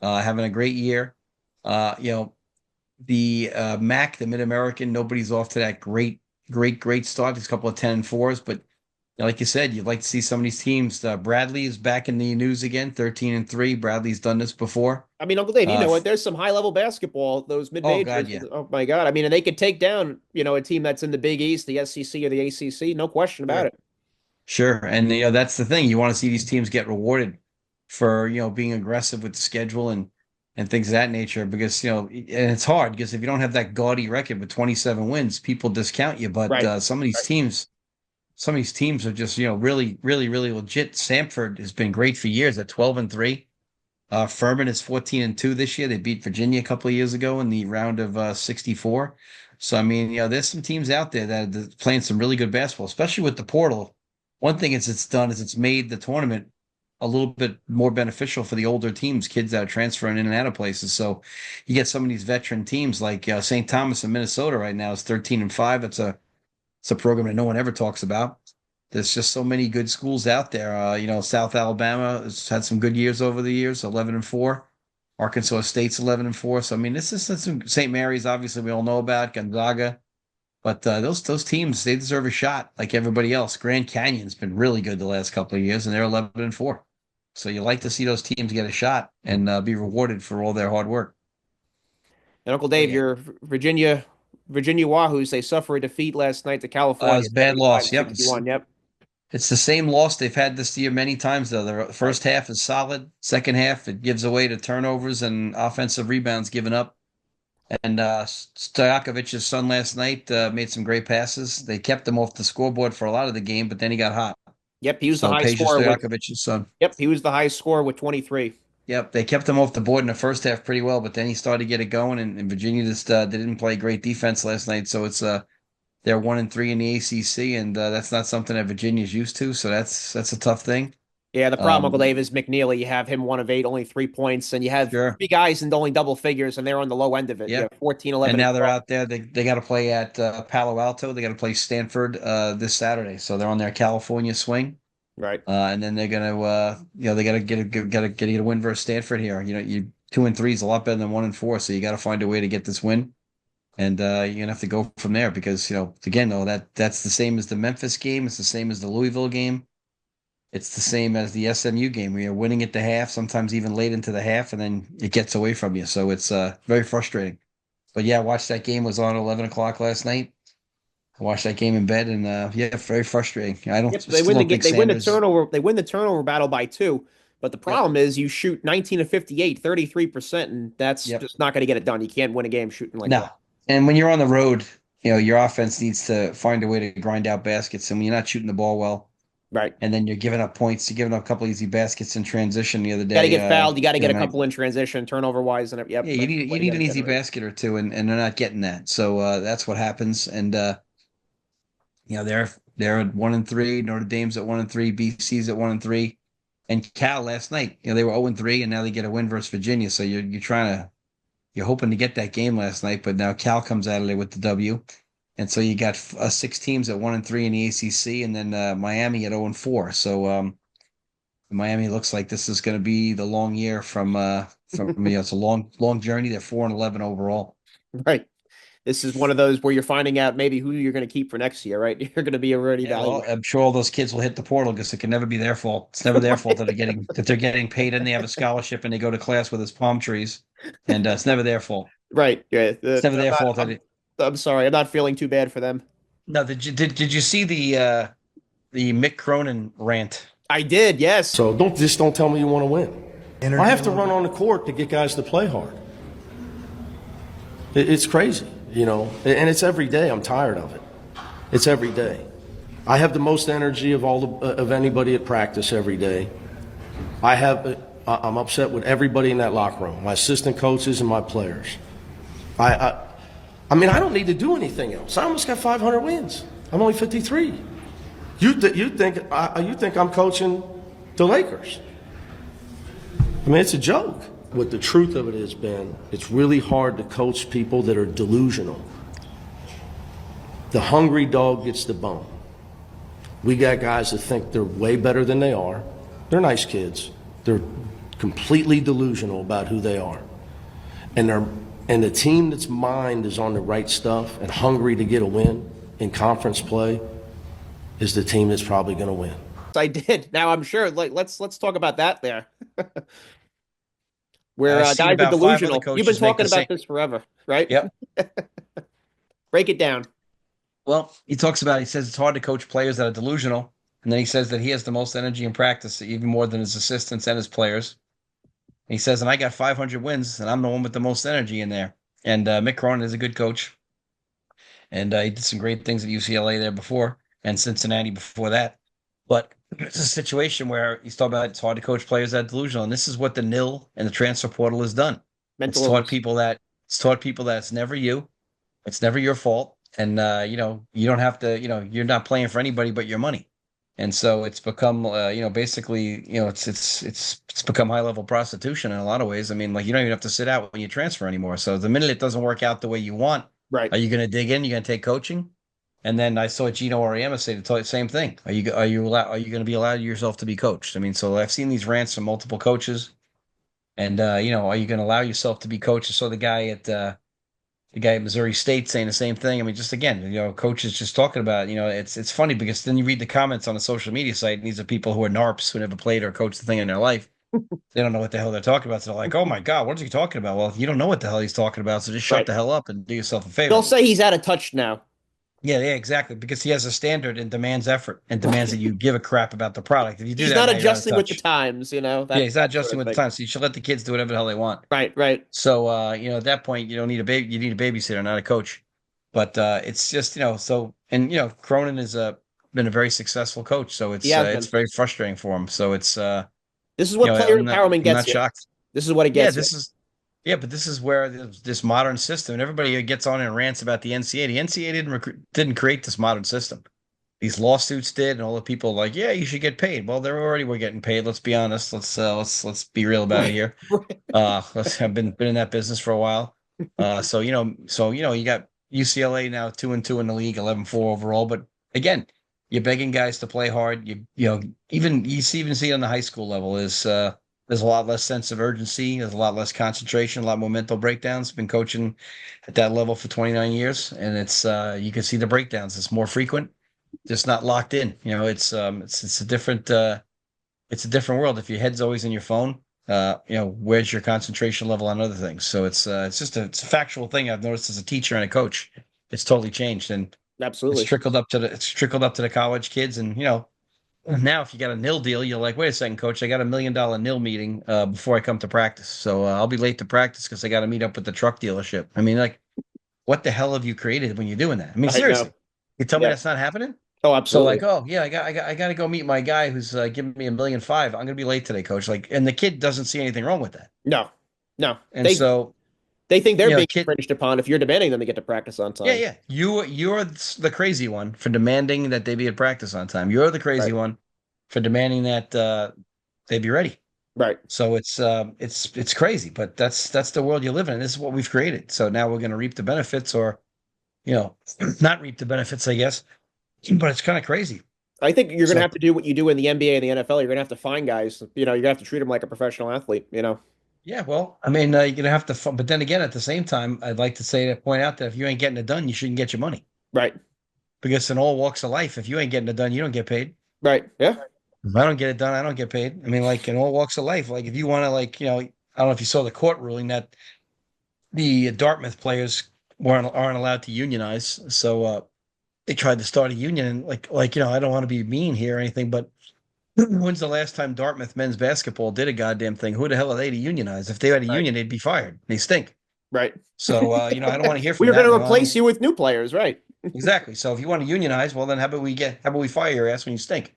having a great year. Uh, you know, the MAC, the Mid American, nobody's off to that great start. There's a couple of 10-4s, but like you said, you'd like to see some of these teams. Bradley is back in the news again, 13-3. Bradley's done this before. I mean, Uncle Dave, you Uh, know what? f- There's some high level basketball, those mid oh God, majors. yeah, Oh my God. I mean, and they could take down, a team that's in the Big East, the SEC or the ACC. No question about sure, it. sure. And that's the thing. You want to see these teams get rewarded for being aggressive with the schedule and things of that nature because and it's hard because if you don't have that gaudy record with 27 wins, people discount you. But Right. some of these teams are just really really really legit. Samford has been great for years at 12-3. Furman is 14-2 this year. They beat Virginia a couple of years ago in the round of 64. So I mean, there's some teams out there that are playing some really good basketball, especially with the portal. One thing it's done is it's made the tournament a little bit more beneficial for the older teams, kids that are transferring in and out of places. So you get some of these veteran teams like St. Thomas in Minnesota right now is 13-5. It's a program that no one ever talks about. There's just so many good schools out there. South Alabama has had some good years over the years, 11-4. Arkansas State's 11-4. So I mean, this is some St. Mary's. Obviously, we all know about Gonzaga, but those teams they deserve a shot like everybody else. Grand Canyon's been really good the last couple of years, and they're 11-4. So you like to see those teams get a shot and be rewarded for all their hard work. And Uncle Oh Dave, yeah, your Virginia Wahoos, they suffer a defeat last night to it California, was a bad loss. Yep, 75-61. Yep. it's the same loss they've had this year many times, though. The Right. first half is solid. Second half, it gives away to turnovers and offensive rebounds given up. And Stojakovic's son last night made some great passes. They kept him off the scoreboard for a lot of the game, but then he got hot. Yep, he was the So high Peja scorer with Stojakovic's son. Yep, he was the highest scorer with 23. Yep, they kept him off the board in the first half pretty well, but then he started to get it going, and Virginia just they didn't play great defense last night. So it's They're 1-3 in the ACC, and that's not something that Virginia's used to. So that's a tough thing. Yeah, the problem, Uncle Um, Dave, is McNeely. You have him 1 of 8, only 3 points, and you have sure, three guys in only double figures, and they're on the low end of it. You yeah. have 14, And 11, and now they're 12. out there. They got to play at Palo Alto. They got to play Stanford this Saturday. So they're on their California swing. Right. And then they're gonna, they gotta get a win versus Stanford here. You 2-3 is a lot better than 1-4, so you got to find a way to get this win, and you're gonna have to go from there because again though that's the same as the Memphis game. It's the same as the Louisville game. It's the same as the SMU game where you're winning at the half, sometimes even late into the half, and then it gets away from you. So it's very frustrating. But yeah, I watched that game. Was on 11 o'clock last night. I watched that game in bed, and yeah, very frustrating. I don't Yep, they still win the don't game. think They win the Sanders. turnover. They win the turnover battle by 2. But the Yep. problem is you shoot 19 of 58, 33%, and that's Yep. just not going to get it done. You can't win a game shooting like No. that. And when you're on the road, your offense needs to find a way to grind out baskets. And when you're not shooting the ball well, Right. and then you're giving up points, you're giving up a couple easy baskets in transition the other Got to day. get fouled. You got to The get other a night. couple in transition, turnover wise, and yep, Yeah, that's the way you you got need to an easy generate. basket or two, and they're not getting that. So that's what happens. And they're at 1-3. Notre Dame's at 1-3. BC's at 1-3. And Cal last night, they were 0-3, and now they get a win versus Virginia. So you're hoping to get that game last night, but now Cal comes out of there with the W. And so you got 6 teams at 1-3 in the ACC, and then Miami at 0-4. So Miami looks like this is going to be the long year from it's a long journey. They're 4-11 overall. Right. This is one of those where you're finding out maybe who you're going to keep for next year, right? You're going to be already Yeah, well, evaluated. I'm sure all those kids will hit the portal because it can never be their fault. It's never their fault that they're getting paid and they have a scholarship and they go to class with his palm trees, and it's never their fault. Right. Yeah. It's never their fault that it. I'm sorry. I'm not feeling too bad for them. No, did you see the Mick Cronin rant? I did. Yes. So don't tell me you want to win. I have to run on the court to get guys to play hard. It's crazy, and it's every day. I'm tired of it. It's every day. I have the most energy of anybody at practice every day. I'm upset with everybody in that locker room, my assistant coaches and my players. I mean, I don't need to do anything else. I almost got 500 wins. I'm only 53. You think I'm coaching the Lakers? I mean, it's a joke. What the truth of it is, Ben, it's really hard to coach people that are delusional. The hungry dog gets the bone. We got guys that think they're way better than they are. They're nice kids. They're completely delusional about who they are. And the team that's mind is on the right stuff and hungry to get a win in conference play is the team that's probably going to win. I did. Now I'm sure. Like, let's talk about that there. Where I've seen guys are about 5 other delusional. You've been coaches make talking the same. about this forever, right? Yep. Break it down. Well, he says it's hard to coach players that are delusional. And then he says that he has the most energy in practice, even more than his assistants and his players. And he says, and I got 500 wins, and I'm the one with the most energy in there. And Mick Cronin is a good coach. And he did some great things at UCLA there before, and Cincinnati before that. But it's a situation where he's talking about it's hard to coach players that are delusional. And this is what the NIL and the transfer portal has done. Mental illness. It's taught people that it's never you. It's never your fault. And, you don't have to, you're not playing for anybody but your money. And so it's become, basically, it's become high level prostitution in a lot of ways. I mean, like you don't even have to sit out when you transfer anymore. So the minute it doesn't work out the way you want, Right. are you going to dig in? You're going to take coaching? And then I saw Gino Auriemma say the same thing. Are you going to be allowed yourself to be coached? I mean, so I've seen these rants from multiple coaches. And are you going to allow yourself to be coached? I saw the guy at Missouri State saying the same thing. I mean, just again, coaches just talking about, it's funny because then you read the comments on a social media site, and these are people who are NARPs who never played or coached the thing in their life. They don't know what the hell they're talking about. So they're like, oh my God, what is he talking about? Well, you don't know what the hell he's talking about. So just shut Right. the hell up and do yourself a They'll favor. say he's out of touch now. Yeah, exactly. Because he has a standard and demands effort and demands that you give a crap about the product. If you do He's that, not now you're out of adjusting with the touch. times, Yeah, he's not that sort adjusting of with the thing. time. So you should let the kids do whatever the hell they want. Right, right. So at that point, you don't need a baby. You need a babysitter, not a coach. But it's just Cronin has been a very successful coach, so He has it's been. very frustrating for him. So it's This is what player I'm empowerment I'm gets not you. shocked. This is what it Yeah, gets you. Yeah, but this is where this modern system, and everybody gets on and rants about the NCAA. The NCAA didn't create this modern system. These lawsuits did, and all the people like, yeah, you should get paid. Well, they're already were getting paid. Let's be honest. Let's be real about it Right. here. Right. I've been in that business for a while. You got UCLA now 2-2 in the league, 11-4 overall. But again, you're begging guys to play hard. Even even see it on the high school level is there's a lot less sense of urgency. There's a lot less concentration, a lot more mental breakdowns. Been coaching at that level for 29 years, and it's you can see the breakdowns. It's more frequent, just not locked in. It's a different world. If your head's always in your phone, where's your concentration level on other things? So it's a factual thing I've noticed as a teacher and a coach. It's totally changed, and Absolutely. it's trickled up to the college kids, and now if you got a nil deal, you're like, wait a second, coach, I got $1 million nil meeting before I come to practice, so I'll be late to practice because I got to meet up with the truck dealership. I mean, like, what the hell have you created when you're doing that? I mean, I know. seriously, you tell me Yeah. that's not happening? Oh, So like, absolutely. oh yeah, I got to go meet my guy who's giving me $1.5 million. I'm gonna be late today, coach. Like, and the kid doesn't see anything wrong with that. No. No. And so, They think they're being kid, infringed upon if you're demanding them to get to practice on yeah, time. yeah, you're the crazy one for demanding that they be at practice on time. You're the crazy Right. one for demanding that they be ready. Right. So it's crazy, but that's the world you live in. This is what we've created. So now we're gonna reap the benefits, or you know, not reap the benefits, I guess. But it's kind of crazy. I think you're going to So have to do what you do in the NBA and the NFL. You're going to have to find guys. You're going to have to treat them like a professional athlete. yeah, well, I mean, you're gonna have to, but then again, at the same time, I'd like to say point out that if you ain't getting it done, you shouldn't get your money Right. because in all walks of life, if you ain't getting it done, you don't get paid. Right. Yeah. If I don't get it done, I don't get paid. I mean, like in all walks of life, like if you want to, I don't know if you saw the court ruling that the Dartmouth players aren't allowed to unionize, so they tried to start a union, and I don't want to be mean here or anything, but when's the last time Dartmouth men's basketball did a goddamn thing? Who the hell are they to unionize? If they had a Right. union, they'd be fired. They stink. Right. So, I don't want to hear We from are going that. to replace you with new players. Right. Exactly. So if you want to unionize, well, then how about we fire your ass when you stink?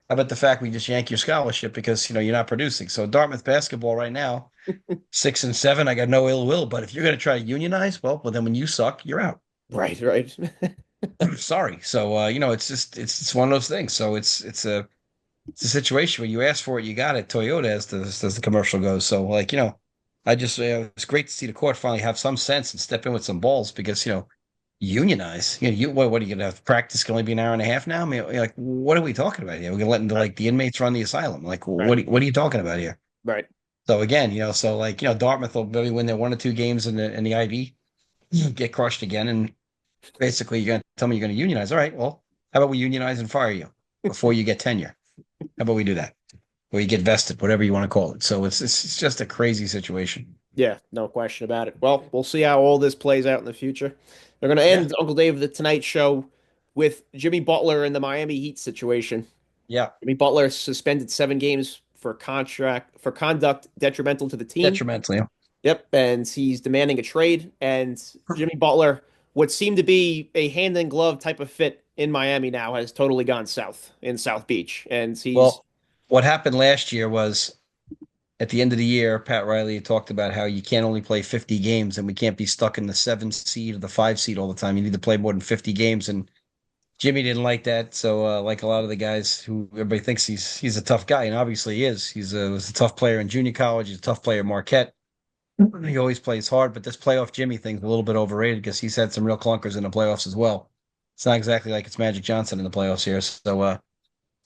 How about the fact we just yank your scholarship because, you're not producing? So Dartmouth basketball right now, 6-7, I got no ill will. But if you're going to try to unionize, well, then when you suck, you're out. Right. Right. Sorry. So, it's one of those things. So it's a situation where you ask for it, you got it. Toyota, as the commercial goes. So, I just it's great to see the court finally have some sense and step in with some balls because unionize. What are you gonna have? Practice can only be an hour and a half now. I mean, like, what are we talking about here? We're gonna let Right. the inmates run the asylum. Like, Right. what are you talking about here? Right. So again, Dartmouth will maybe win their 1 or 2 games in the IB, get crushed again, and basically you're gonna tell me you're gonna unionize. All right, well, how about we unionize and fire you before you get tenure? How about we do that? Or you get vested, whatever you want to call it. So it's just a crazy situation. Yeah. No question about it. Well, we'll see how all this plays out in the future. They're going to Yeah, end Uncle Dave the Tonight Show with Jimmy Butler and the Miami Heat situation. yeah, Jimmy Butler suspended 7 games for conduct detrimental to the team. detrimentally. Yep, and he's demanding a trade. And Jimmy Butler, what seemed to be a hand in glove type of fit in Miami now, has totally gone south in South Beach. And he's Well, what happened last year was at the end of the year, Pat Riley talked about how you can't only play 50 games and we can't be stuck in the 7 seed or the 5 seed all the time. You need to play more than 50 games. And Jimmy didn't like that. So, like a lot of the guys who everybody thinks he's a tough guy, and obviously he is. Was a tough player in junior college. He's a tough player at Marquette. He always plays hard, but this playoff Jimmy thing's a little bit overrated because he's had some real clunkers in the playoffs as well. It's not exactly like it's Magic Johnson in the playoffs here. So,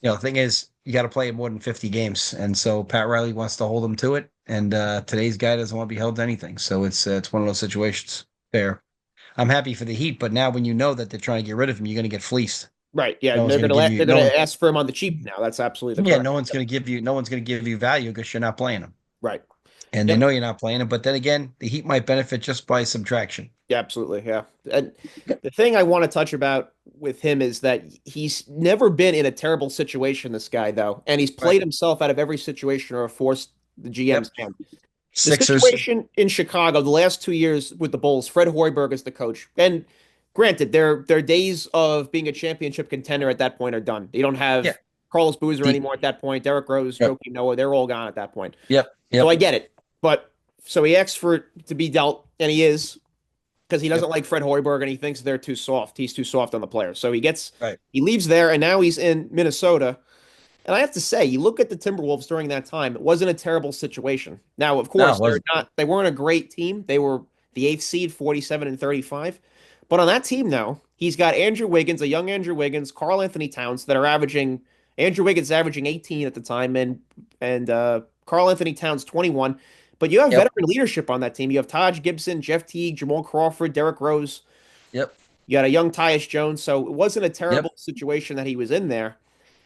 the thing is, you got to play more than 50 games, and so Pat Riley wants to hold him to it. And today's guy doesn't want to be held to anything. So it's one of those situations. Fair. I'm happy for the Heat, but now when you know that they're trying to get rid of him, you're going to get fleeced. right. Yeah, No one's they're going gonna to give you they're no gonna one. ask for him on the cheap now. That's absolutely the Yeah, correct. no one's going to give you value because you're not playing him, Right. and they Yep. know you're not playing him. But then again, the Heat might benefit just by subtraction. Yeah, absolutely. Yeah. And the thing I want to touch about with him is that he's never been in a terrible situation, this guy, though. And he's Right. played himself out of every situation or forced the GM's Yep. hand. The Sixers. situation in Chicago, the last 2 years with the Bulls, Fred Hoiberg is the coach. And granted, their days of being a championship contender at that point are done. You don't Yeah. have Carlos Boozer The, anymore at that point. Derrick Rose, yep. Joakim Noah, they're all gone at that point. Yep. So I Yep. get it. But So he asks for it to be dealt, and he is because he doesn't Yep. like Fred Hoiberg and he thinks they're too soft. He's too soft on the players. So Right. he leaves there, and now he's in Minnesota. And I have to say, you look at the Timberwolves during that time, it wasn't a terrible situation. Now, of No, it course, wasn't. they weren't a great team. They were the eighth seed, 47 and 35. But on that team now, he's got Andrew Wiggins, a young Andrew Wiggins, Karl Anthony Towns that are averaging Andrew Wiggins averaging 18 at the time, and Karl Anthony Towns 21. But you have Yep. veteran leadership on that team. You have Taj Gibson, Jeff Teague, Jamal Crawford, Derrick Rose. Yep. You got a young Tyus Jones. So it wasn't a Yep. terrible situation that he was in there.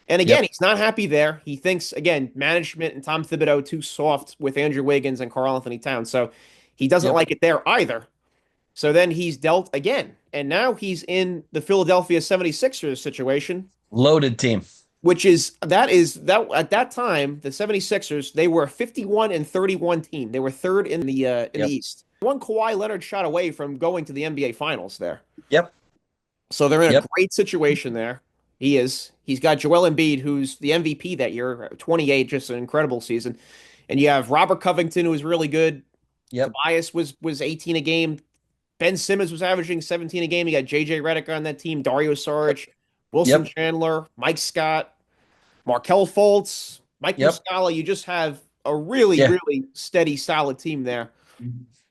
And again, Yep. he's not happy there. He thinks, again, management and Tom Thibodeau too soft with Andrew Wiggins and Karl Anthony Towns. So he doesn't Yep. like it there either. So then he's dealt again. And now he's in the Philadelphia 76ers situation, Loaded team. which is that at that time, the 76ers, they were a 51 and 31 team. They were third in the Yep. East. One Kawhi Leonard shot away from going to the NBA Finals there. Yep. So they're in a Yep. great situation there. He is. He's got Joel Embiid, who's the MVP that year, 28, just an incredible season. And you have Robert Covington, who was really good. Yep. Tobias was 18 a game. Ben Simmons was averaging 17 a game. You got JJ Redick on that team, Dario Yep. Saric, Wilson Yep. Chandler, Mike Scott, Markel Fultz, Mike Yep. Muscala. You just have a really, Yeah. really steady, solid team there.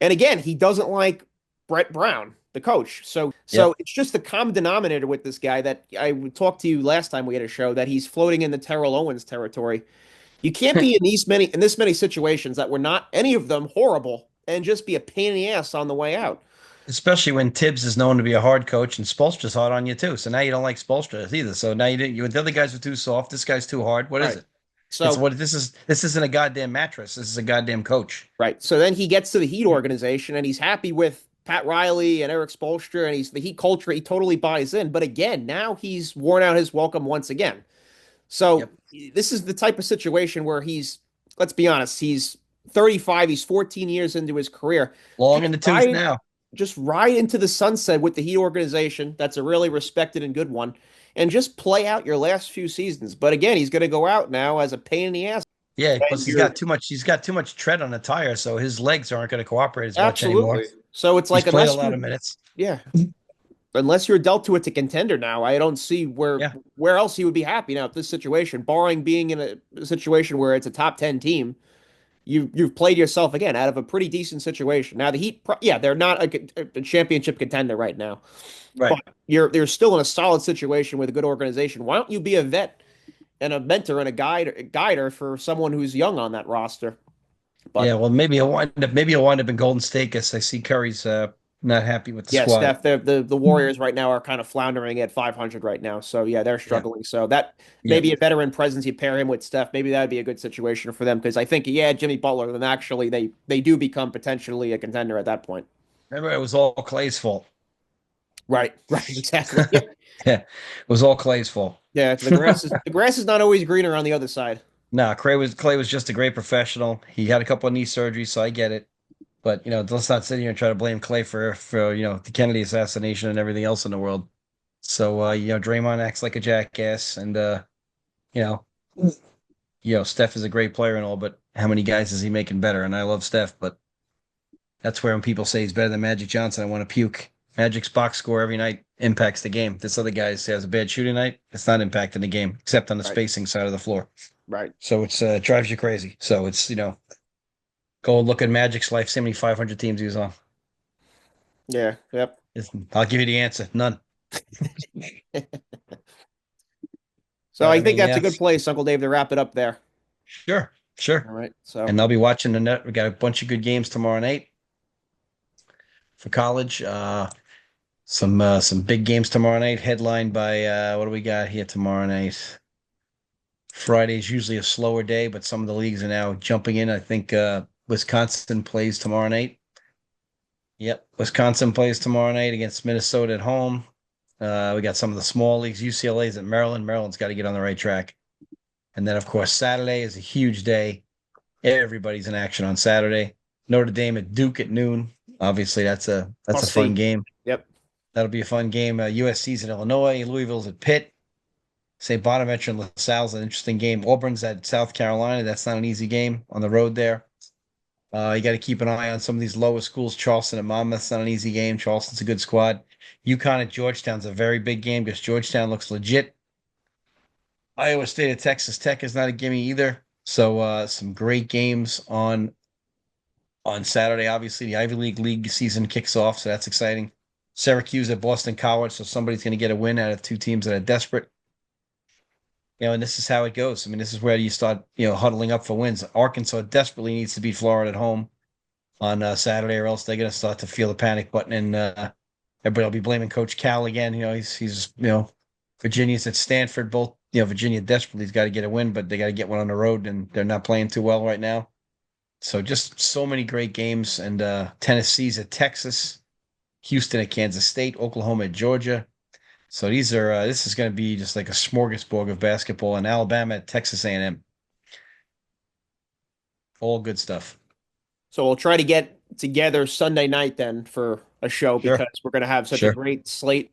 And again, he doesn't like Brett Brown, the coach. So Yep. it's just the common denominator with this guy that I talked to you last time we had a show that he's floating in the Terrell Owens territory. You can't be in this many situations that were not any of them horrible and just be a pain in the ass on the way out. Especially when Tibbs is known to be a hard coach and Spoelstra's hard on you too. So now you don't like Spoelstra either. So now you didn't. You the other guys are too soft. This guy's too hard. What is Right. it? It's So what this is. This isn't a goddamn mattress. This is a goddamn coach. right. So then he gets to the Heat organization and he's happy with Pat Riley and Eric Spoelstra and he's the Heat culture. He totally buys in. But again, now he's worn out his welcome once again. So Yep. this is the type of situation where let's be honest, he's 35, he's 14 years into his career. Long Just in the tooth ride, now. just ride into the sunset with the Heat organization. That's a really respected and good one. And just play out your last few seasons. But again, he's going to go out now as a pain in the ass. Yeah. Plus And you're he's got too much tread on the tire, so his legs aren't going to cooperate as much anymore. absolutely. So it's He's like played a lot of minutes. yeah, unless you're dealt to it to contender now, I don't see Yeah. where else he would be happy now. If this situation, barring being in a situation where it's a top 10 team, you've played yourself again out of a pretty decent situation. Now the Heat, yeah, they're not a championship contender right now, Right. but they're still in a solid situation with a good organization. Why don't you be a vet and a mentor and a guider for someone who's young on that roster? But Yeah. Well, maybe he'll wind up in Golden State because I see Curry's not happy with the yeah, squad. Steph, the Warriors right now are kind of floundering at 500 right now. So yeah, they're Yeah. struggling. So that Yeah. maybe a veteran presence, you pair him with Steph, maybe that would be a good situation for them because I think yeah, Jimmy Butler, then actually they do become potentially a contender at that point. Remember, it was all Clay's fault. Right, right, exactly. Yeah, Yeah. It was all Clay's fault. yeah. The grass is not always greener on the other side. No, Clay was just a great professional. He had a couple of knee surgeries, so I get it. But let's not sit here and try to blame Clay for the Kennedy assassination and everything else in the world. So Draymond acts like a jackass, and you know, Steph is a great player and all, but how many guys is he making better? And I love Steph, but that's where when people say he's better than Magic Johnson, I want to puke. Magic's box score every night impacts the game. This other guy has a bad shooting night. It's not impacting the game, except on the Right, spacing side of the floor. right. So it's drives you crazy. So it's go look at Magic's life. See how many 500 teams he was on. Yeah, yep. I'll give you the answer. None. So But I I think mean, that's a yeah, good place, Uncle Dave, to wrap it up there. sure, All sure. right. So And I'll be watching the net. We got a bunch of good games tomorrow night for college. Some big games tomorrow night, headlined by what do we got here tomorrow night? Friday's usually a slower day, but some of the leagues are now jumping in. I think Wisconsin plays tomorrow night. Yep, Wisconsin plays tomorrow night against Minnesota at home. We got some of the small leagues. UCLA's at Maryland. Maryland's got to get on the right track. And then, of course, Saturday is a huge day. Everybody's in action on Saturday. Notre Dame at Duke at noon. Obviously, that's a Must fun see. game. Yep. That'll be a fun game. USC's at Illinois. Louisville's at Pitt. St. Bonaventure and LaSalle's an interesting game. Auburn's at South Carolina. That's not an easy game on the road there. You got to keep an eye on some of these lower schools. Charleston and Monmouth's not an easy game. Charleston's a good squad. UConn at Georgetown's a very big game because Georgetown looks legit. Iowa State at Texas Tech is not a gimme either. So some great games on Saturday. Obviously, the Ivy League season kicks off, so that's exciting. Syracuse at Boston College, so somebody's going to get a win out of two teams that are desperate. And this is how it goes. I mean, this is where you start, huddling up for wins. Arkansas desperately needs to beat Florida at home on Saturday, or else they're going to start to feel the panic button, and everybody will be blaming Coach Cal again. He's Virginia's at Stanford. Both, Virginia desperately's got to get a win, but they got to get one on the road, and they're not playing too well right now. So just so many great games, and Tennessee's at Texas, Houston at Kansas State, Oklahoma at Georgia. So this is going to be just like a smorgasbord of basketball, and Alabama at Texas A&M. All good stuff. So we'll try to get together Sunday night then for a show Sure. because we're going to have such a Sure. great slate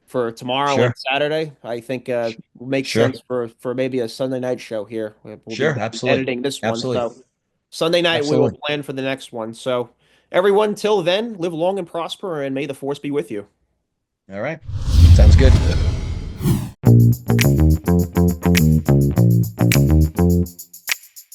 for tomorrow Sure. and Saturday. I think will make Sure. sense for maybe a Sunday night show here. We'll Sure. be Absolutely. editing this one. Absolutely. So Sunday night we will Absolutely. plan for the next one. So everyone, till then, live long and prosper, and may the force be with you. All right. Sounds good.